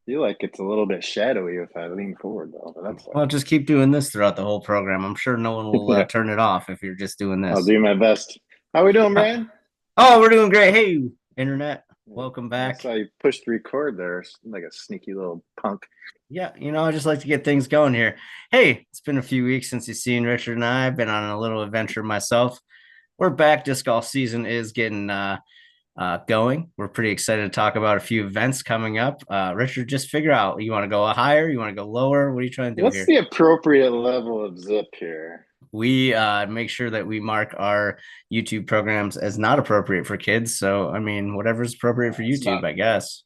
feel like it's a little bit shadowy if I lean forward though, but that's Well, fine. just keep doing this throughout the whole program. I'm sure no one will Yeah, turn it off if you're just doing I'll this. do my best. How we doing, Uh, Brian? oh, we're doing great. Hey, internet, Yeah, welcome I back. saw you pushed record there, like a sneaky little punk. Yeah, I just like to get things going here. Hey, it's been a few weeks since you've seen Richard and I. I've been on a little adventure myself. We're back. Disc golf season is getting going. We're pretty excited to talk about a few events coming up. Richard, just figure out you want to go higher, you want to go lower. What are you trying to do What's here? the appropriate level of zip here? We make sure that we mark our YouTube programs as not appropriate for kids. So, I mean, whatever's appropriate for It's YouTube, not. I guess.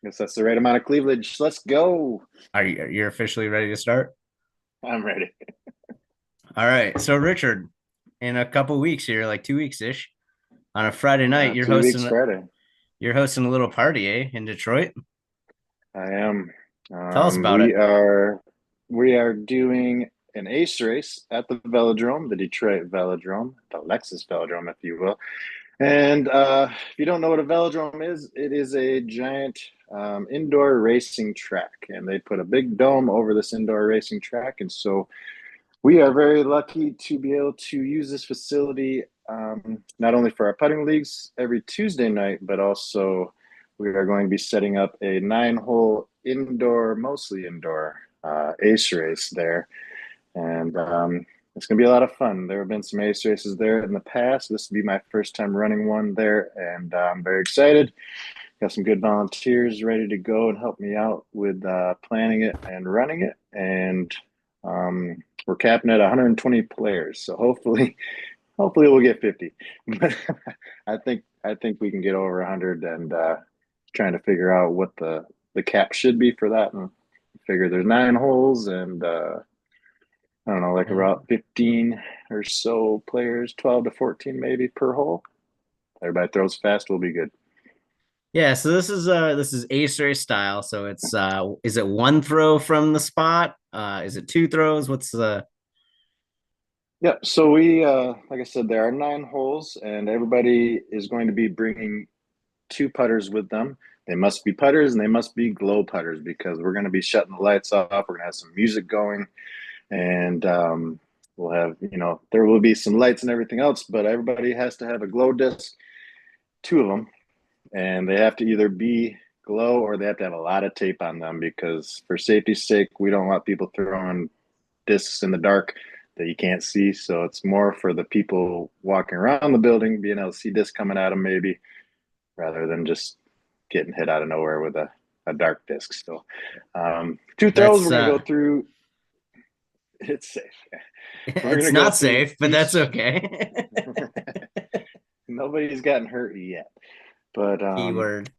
Guess that's the right amount of cleavage. Let's go. You're officially ready to start? I'm ready. All right. So, Richard, in a couple weeks here, like 2 weeks ish, on a Friday night, 2 weeks Friday. you're hosting a little party, eh, in Detroit. I am. Tell us Um, about we it. are we are doing an ace race at the Velodrome, the Detroit Velodrome, the Lexus Velodrome, if you will. And if you don't know what a velodrome is, it is a giant indoor racing track, and they put a big dome over this indoor racing track. And so we are very lucky to be able to use this facility not only for our putting leagues every Tuesday night, but also we are going to be setting up a 9 hole indoor, mostly indoor ace race there. And it's going to be a lot of fun. There have been some ace races there in the past. This will be my first time running one there, and I'm very excited. Got some good volunteers ready to go and help me out with planning it and running it. And we're capping at 120 players, so hopefully we'll get 50. But I think we can get over 100, and trying to figure out what the cap should be for that. And figure there's 9 holes, and I don't know, like about 15 or so players, 12 to 14 maybe per hole. Everybody throws fast, we'll be good. Yeah, so this is ace race style. So it's is it one throw from the spot? Is it two throws? What's the Yeah, so we like I said, there are 9 holes, and everybody is going to be bringing two putters with them. They must be putters and they must be glow putters because we're going to be shutting the lights off. We're going to have some music going, and we'll have, there will be some lights and everything else, but everybody has to have a glow disc, two of them, and they have to either be glow or they have to have a lot of tape on them because for safety's sake, we don't want people throwing discs in the dark that you can't see. So it's more for the people walking around the building being able to see discs coming at them maybe rather than just getting hit out of nowhere with a dark disc. So two throws we're that's going to go through. It's safe. We're it's going to go not through safe, but that's each. okay. Nobody's gotten hurt yet. But Keyword.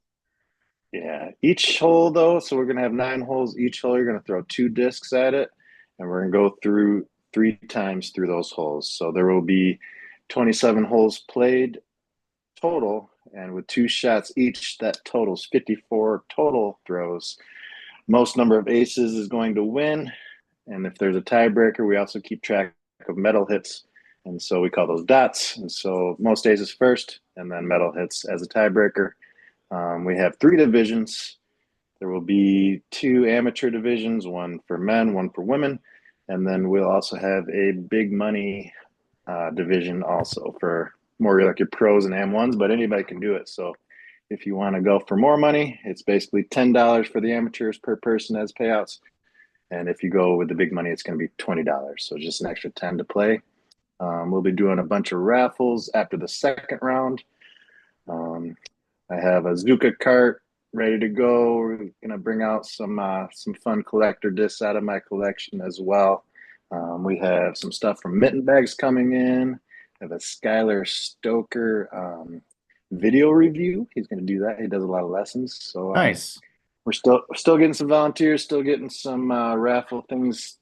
yeah, each hole though, so we're gonna have 9 holes. Each hole you're gonna throw two discs at it, and we're gonna go through 3 times through those holes. So there will be 27 holes played total, and with two shots each, that totals 54 total throws. Most number of aces is going to win, and if there's a tiebreaker, we also keep track of medal hits, and so we call those dots. And so most aces first, and then medal hits as a tiebreaker. We have 3 divisions. There will be 2 amateur divisions, one for men, one for women. And then we'll also have a big money division also for more like your pros and M1s, but anybody can do it. So if you want to go for more money, it's basically $10 for the amateurs per person as payouts. And if you go with the big money, it's going to be $20. So just an extra 10 to play. We'll be doing a bunch of raffles after the second round. Um, I have a Zuka cart ready to go. We're gonna bring out some fun collector discs out of my collection as well. We have some stuff from Mitten Bags coming in. I have a Skylar Stoker video review. He's gonna do that. He does a lot of lessons. So Nice. we're still getting some volunteers, still getting some raffle things,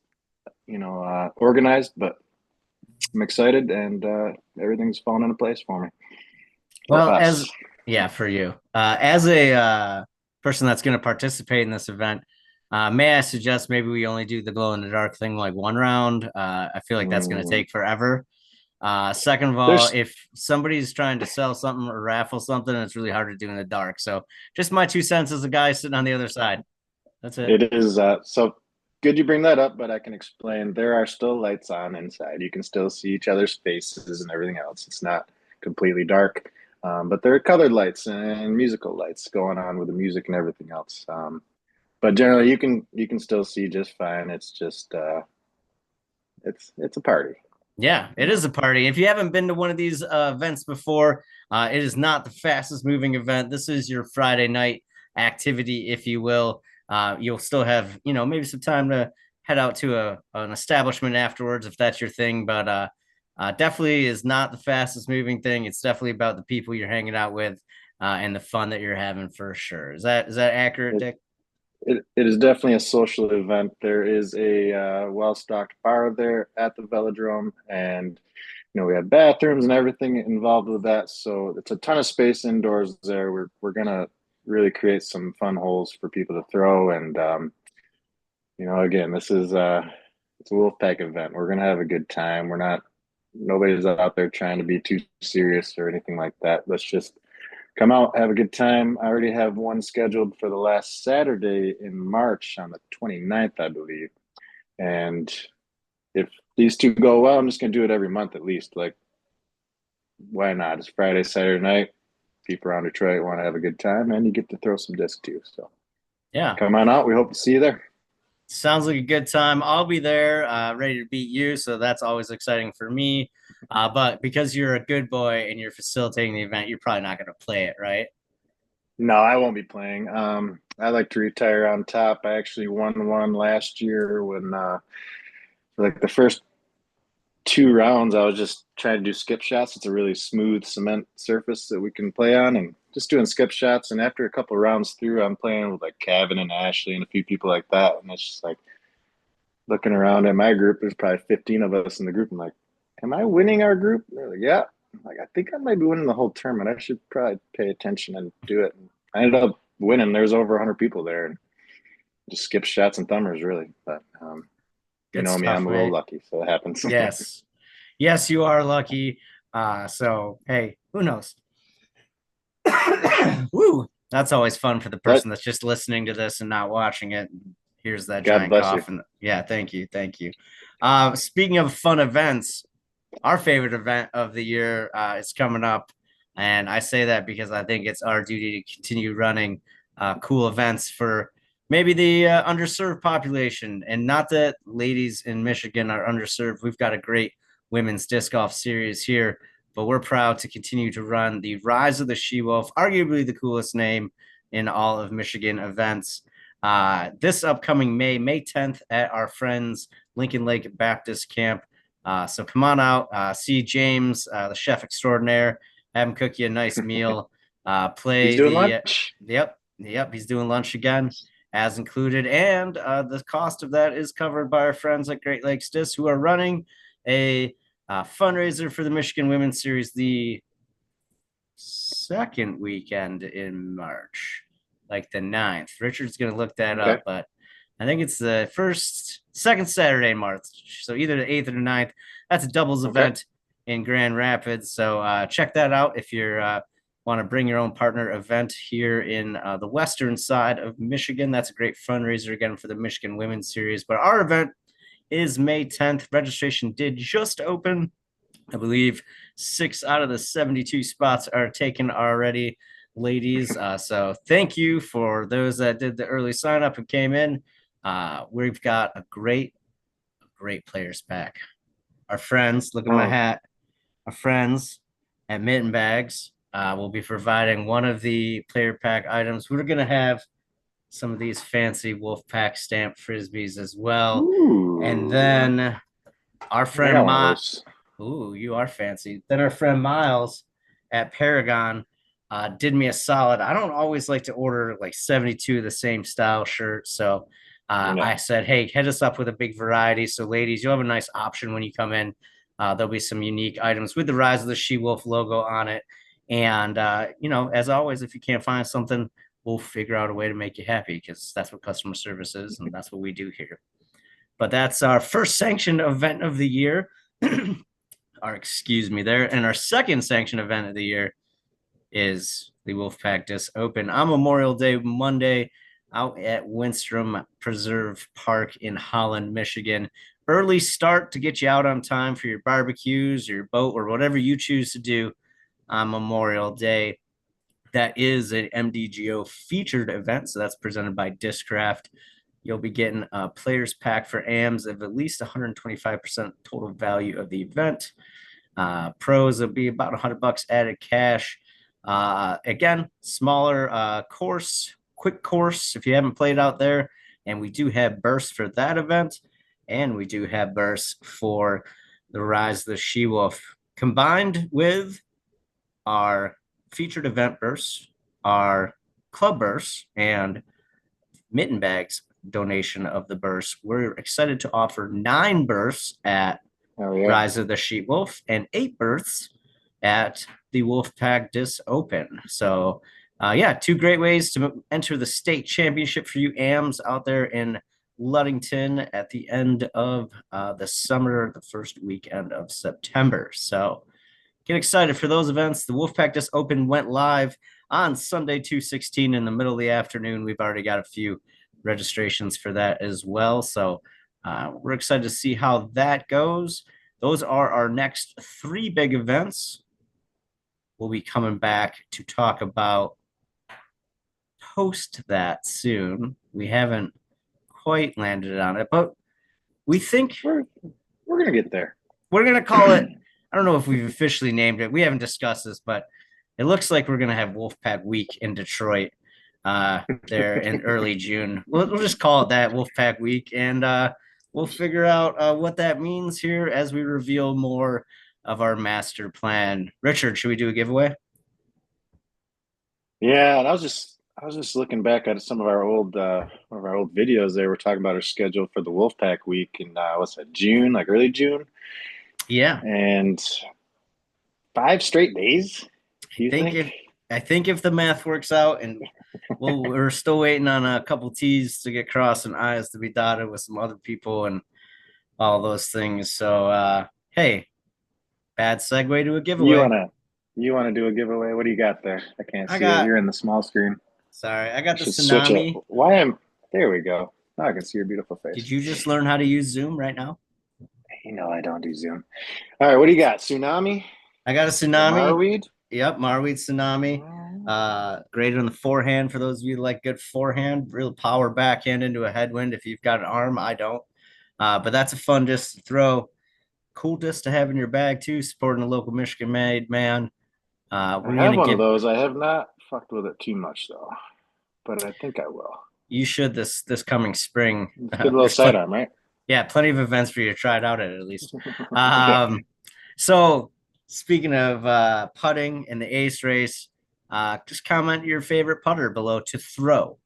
organized. But I'm excited, and everything's falling into place for me, for Well, us. yeah, for you. As a person that's going to participate in this event, may I suggest maybe we only do the glow in the dark thing like one round? I feel like that's going to Mm, take forever. Second of all, there's if somebody's trying to sell something or raffle something, it's really hard to do in the dark. So just my 2 cents as a guy sitting on the other side. That's it. It is so good you bring that up, but I can explain. There are still lights on inside. You can still see each other's faces and everything else. It's not completely dark, but there are colored lights and musical lights going on with the music and everything else. But generally, you can still see just fine. It's just it's a party, Yeah, you it is know. a party. If you haven't been to one of these events before, it is not the fastest moving event. This is your Friday night activity, if you will. You'll still have, maybe some time to head out to an establishment afterwards if that's your thing. But definitely is not the fastest moving thing. It's definitely about the people you're hanging out with and the fun that you're having for sure. Is that accurate, It, Dick? it is definitely a social event. There is a well-stocked bar there at the velodrome, and we have bathrooms and everything involved with that. So it's a ton of space indoors there. We're gonna really create some fun holes for people to throw, and again, this is it's a Wolfpack event. We're gonna have a good time. We're not Nobody's out there trying to be too serious or anything like that. Let's just come out, have a good time. I already have one scheduled for the last Saturday in March on the 29th, I believe. And if these two go well, I'm just going to do it every month at least. Like, why not? It's Friday, Saturday night. People around Detroit want to have a good time, and you get to throw some disc too. So Yeah. come on out. We hope to see you there. Sounds like a good time. I'll be there, ready to beat you. So that's always exciting for me. But because you're a good boy and you're facilitating the event, you're probably not going to play it, right? No, I won't be playing. I like to retire on top. I actually won one last year when, like the first two rounds, I was just trying to do skip shots. It's a really smooth cement surface that we can play on, and just doing skip shots. And after a couple of rounds through, I'm playing with like Kevin and Ashley and a few people like that, and it's just like looking around at my group. There's probably 15 of us in the group. I'm like, am I winning our group? And they're like, yeah. I'm like, I think I might be winning the whole tournament. I should probably pay attention and do it. And I ended up winning. There's over 100 people there, and just skip shots and thumbers, really. But you Good know me, stuff, I'm a little mate. lucky, so it happens. Yes. Yes, you are lucky. So hey, who knows? Woo. That's always fun for the But person that's just listening to this and not watching it. Here's that God giant bless you. cough. And yeah, thank you. Thank you. Speaking of fun events, our favorite event of the year is coming up. And I say that because I think it's our duty to continue running cool events for maybe the underserved population. And not that ladies in Michigan are underserved. We've got a great women's disc golf series here, but we're proud to continue to run the Rise of the Shewolf, arguably the coolest name in all of Michigan events. This upcoming May 10th at our friends Lincoln Lake Baptist Camp. So come on out, see James, the chef extraordinaire, have him cook you a nice meal. He's Play doing the lunch. yep, he's doing lunch again, as included, and the cost of that is covered by our friends at Great Lakes Disc, who are running a fundraiser for the Michigan Women's Series the second weekend in March, like the 9th. Richard's going to look that Okay. up, but I think it's the second Saturday in March. So either the 8th or the 9th. That's a doubles Okay. event in Grand Rapids. So check that out if you're want to bring your own partner event here in the western side of Michigan. That's a great fundraiser again for the Michigan Women's Series. But our event is May 10th. Registration did just open. I believe 6 out of the 72 spots are taken already, ladies. So thank you for those that did the early sign up and came in. We've got a great players pack. Our friends, look at my Oh, hat. Our friends at Mitten Bags will be providing one of the player pack items. We're going to have some of these fancy Wolfpack stamp frisbees as well. And ooh, then our I friend got one of Ma, those. ooh, you are fancy. Then our friend Miles at Paragon did me a solid. I don't always like to order like 72 of the same style shirts. So I No, said, hey, hit us up with a big variety. So, ladies, you'll have a nice option when you come in. There'll be some unique items with the Rise of the She-Wolf logo on it. And, as always, if you can't find something, we'll figure out a way to make you happy because that's what customer service is and that's what we do here. But that's our first sanctioned event of the year. Excuse me there. And our second sanctioned event of the year is the Wolfpack Disc Open on Memorial Day Monday. out at Winstrom Preserve Park in Holland, Michigan. Early start to get you out on time for your barbecues, your boat, or whatever you choose to do on Memorial Day. That is an MDGO featured event, so that's presented by Discraft. You'll be getting a players pack for AMs of at least 125% total value of the event. Pros will be about $100 added cash. Again, smaller course, quick course if you haven't played out there. And we do have bursts for that event. And we do have bursts for the Rise of the Shewolf. Combined with our featured event bursts, our club bursts, and mitten bags donation of the bursts, we're excited to offer 9 bursts at Rise of the Shewolf and 8 berths at the Wolfpack Disc Open. So, 2 great ways to enter the state championship for you AMs out there in Ludington at the end of the summer, the first weekend of September. So, get excited for those events. The Wolfpack Disc Open went live on Sunday, 2/16 in the middle of the afternoon. We've already got a few registrations for that as well. So, we're excited to see how that goes. Those are our next 3 big events. We'll be coming back to talk about post that soon. We haven't quite landed on it, but we think we're going to get there. We're going to call it, I don't know if we've officially named it. We haven't discussed this, but it looks like we're going to have Wolfpack Week in Detroit there in early June. We'll just call it that, Wolfpack Week, and we'll figure out what that means here as we reveal more of our master plan. Richard, should we do a giveaway? Yeah, and I was just looking back at some of our old videos. They were talking about our schedule for the Wolfpack Week in what's that, June, like early June? Yeah. And 5 straight days. I think if the math works out, and we're still waiting on a couple T's to get crossed and I's to be dotted with some other people and all those things. So hey, bad segue to a giveaway. You wanna do a giveaway? What do you got there? I can't see it. You're in the small screen. Sorry, I got the Tsunami. There we go. Now I can see your beautiful face. Did you just learn how to use Zoom right now? I don't do Zoom. All right, what do you got? Tsunami? I got a Tsunami. Marweed? Yep, Marweed Tsunami. Great on the forehand for those of you that like good forehand. Real power backhand into a headwind if you've got an arm. I don't. But that's a fun disc to throw. Cool disc to have in your bag too, supporting a local Michigan-made man. I have one of those. I have not fucked with it too much though, but I think I will. You should this coming spring. Good little sidearm, right? Yeah, plenty of events for you to try it out at least. So speaking of putting in the ace race, just comment your favorite putter below to throw.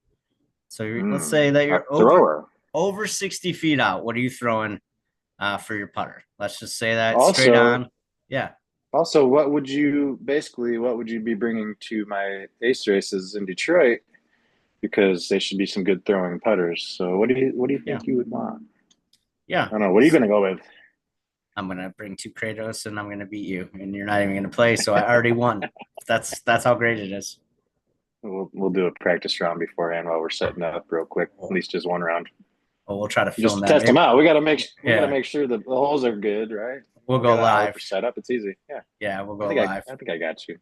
So let's say that you're over 60 feet out. What are you throwing for your putter? Let's just say that straight on. Yeah. Also, what would you be bringing to my ace races in Detroit? Because they should be some good throwing putters. So what do you think you would want? Yeah. I don't know. What are you going to go with? I'm going to bring 2 Kratos and I'm going to beat you, and you're not even going to play. So I already won. That's how great it is. We'll do a practice round beforehand while we're setting up real quick. At least just one round. Well, we'll try to film just test them out. We got to make sure the holes are good, right? We'll go live. For setup, it's easy. Yeah. Yeah, we'll go live. I think I got you.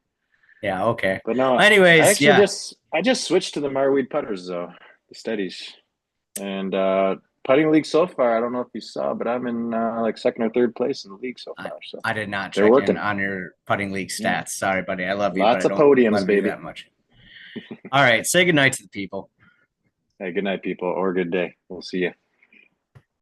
Yeah. Okay. But no. Anyways, I just switched to the Marweed putters though, the steadies, and putting league so far. I don't know if you saw, but I'm in like second or third place in the league so far. So I did not check in on your putting league stats. Yeah. Sorry, buddy. I love you. Lots of podiums, baby. That much. All right. Say goodnight to the people. Hey, good night, people, or good day. We'll see you.